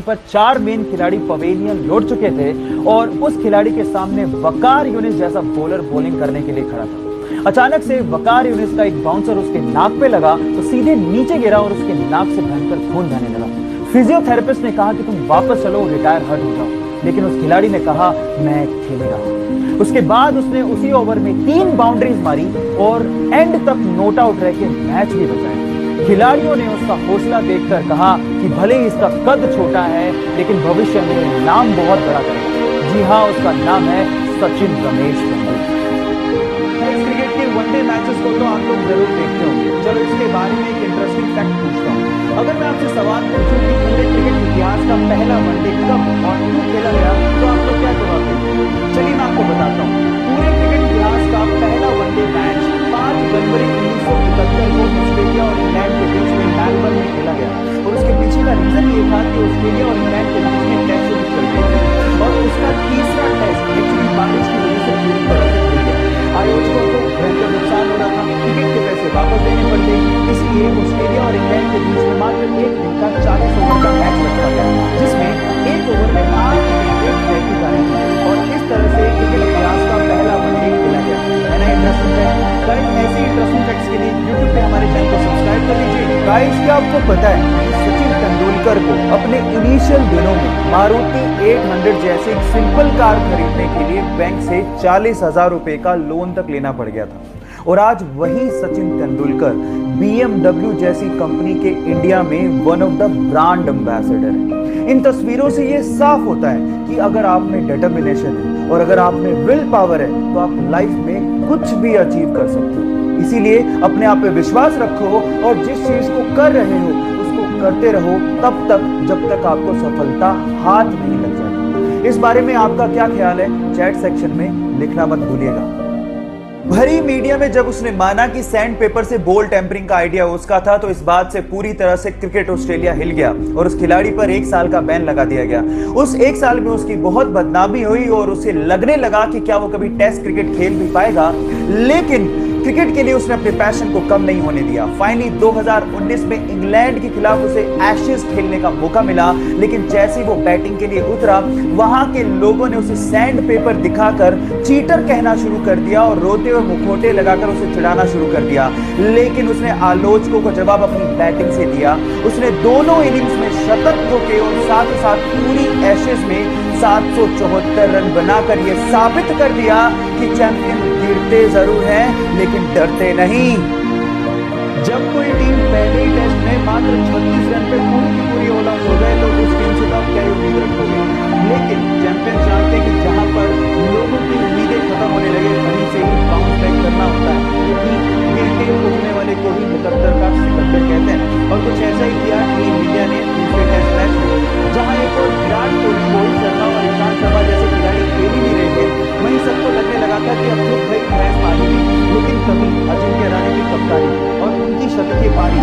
पर 4 मेन खिलाड़ी पवेलियन लौट चुके थे और उस खिलाड़ी के सामने वकार यूनिस जैसा बॉलर बॉलिंग करने के लिए खड़ा था। अचानक से वकार यूनिस का एक बाउंसर उसके नाक पे लगा तो सीधे नीचे गिरा और उसके नाक से भयंकर खून बहने लगा। फिजियोथेरेपिस्ट ने कहा कि तुम वापस चलो, रिटायर हर्ट हो जाओ, लेकिन उस खिलाड़ी ने कहा मैं खेलेगा। उसके बाद उसने उसी ओवर में 3 बाउंड्रीज मारी और एंड तक नॉट आउट रह के मैच भी बचाया। खिलाड़ियों ने उसका हौसला देखकर कहा कि भले ही इसका कद छोटा है लेकिन भविष्य में नाम बहुत बड़ा करेगा। जी हाँ, उसका नाम है सचिन रमेश तेंदुलकर। इस क्रिकेट के वनडे मैचेस को तो आप लोग जरूर देखते होंगे। चलो इसके बारे में एक इंटरेस्टिंग फैक्ट पूछता हूँ। अगर मैं आपसे सवाल पूछूं कि पूरे क्रिकेट इतिहास का पहला वनडे कब और क्यों खेला गया तो आप लोग क्या जवाब देंगे? चलिए मैं आपको बताता हूँ। पूरे क्रिकेट इतिहास का पहला वनडे मैच 5 जनवरी 1971 को ऑस्ट्रेलिया और इंग्लैंड के बीच में मेलबर्न में खेला गया और उसके पीछे का रीजन ये था कि ऑस्ट्रेलिया और इंग्लैंड के बीच में टेस्ट सीरीज चल रही थी और उसका तीसरा टेस्ट एक्चुअली बारिश की वजह से पूरी तरह से खुल गया। आयोजकों को भयंकर नुकसान हो रहा था, टिकट के पैसे वापस देने पड़ते, इसलिए ऑस्ट्रेलिया और इंग्लैंड के बीच में मात्र 1 दिन का 40 ओवर का मैच रखा गया, जिसमें 1 ओवर में 8 विकेट फेंकी जा रही थी और इस तरह से क्रिकेट इतिहास का पहला वनडे खेला गया। है ना इंटरेस्टिंग है? गाइस, ऐसे इंटरेस्टिंग फैक्ट्स के लिए YouTube पे हमारे चैनल को सब्सक्राइब कर लीजिए। गाइस, क्या आपको पता है कि सचिन तेंदुलकर को अपने इनिशियल दिनों में मारुति 800 जैसी एक सिंपल कार खरीदने के लिए बैंक से 40,000 रुपए का लोन तक लेना पड़ गया था और आज वही सचिन तेंदुलकर BMW जैसी कंपनी के इंडिया में one of the brand ambassador है। इन तस्वीरों से ये साफ होता है कि अगर आप में डिटर्मिनेशन है और अगर आप में विल पावर है तो आप लाइफ में कुछ भी अचीव कर सकते हो। इसीलिए अपने आप पे विश्वास रखो और जिस चीज को कर रहे हो उसको करते रहो तब तक जब तक आपको सफलता हाथ नहीं लग जाती। इस बारे में आपका क्या ख्याल है? चैट सेक्शन में लिखना मत भूलिएगा। भरी मीडिया में जब उसने माना कि सैंड पेपर से बॉल टेम्परिंग का आइडिया उसका था तो इस बात से पूरी तरह से क्रिकेट ऑस्ट्रेलिया हिल गया और उस खिलाड़ी पर 1 साल का बैन लगा दिया गया। उस 1 साल में उसकी बहुत बदनामी हुई और उसे लगने लगा कि क्या वो कभी टेस्ट क्रिकेट खेल भी पाएगा, लेकिन क्रिकेट के लिए उसने अपने पैशन को कम नहीं होने दिया। फाइनली 2019 में इंग्लैंड के खिलाफ उसे एशेज खेलने का मौका मिला, लेकिन जैसे ही वो बैटिंग के लिए उतरा वहां के लोगों ने उसे सैंड पेपर दिखाकर चीटर कहना शुरू कर दिया और रोते हुए मुखौटे लगाकर उसे चिढ़ाना शुरू कर दिया। लेकिन उसने आलोचकों को जवाब अपनी बैटिंग से दिया। उसने दोनों इनिंग्स में शतक ठोके और साथ ही साथ पूरी एशेज में 774 रन बनाकर यह साबित कर दिया कि चैंपियन गिरते जरूर हैं लेकिन डरते नहीं। जब कोई टीम पहले ही टेस्ट में मात्र 36 रन पे पूरी की पूरी ऑल आउट हो गए तो उस टीम से तो आप क्या उम्मीद रखोगे? लेकिन चैंपियन जानते कि जहां पर लोगों की उम्मीदें खत्म होने लगे वहीं से ही बाउंस बैक करना होता है, क्योंकि गिरते उठने वाले को ही मुकद्दर का सिकंदर कहते हैं। और कुछ ऐसा ही किया टीम इंडिया ने दूसरे टेस्ट मैच में, जहां एक और विराट कोहली, रोहित शर्मा और ईशांत शर्मा जैसे खिलाड़ी खेल ही नहीं रहे थे, वहीं सबको लगने लगा था कि अब तो भाई भैंस पानी में, लेकिन कभी अजिंक्य रहाणे की कप्तानी और उनकी शतकीय पारी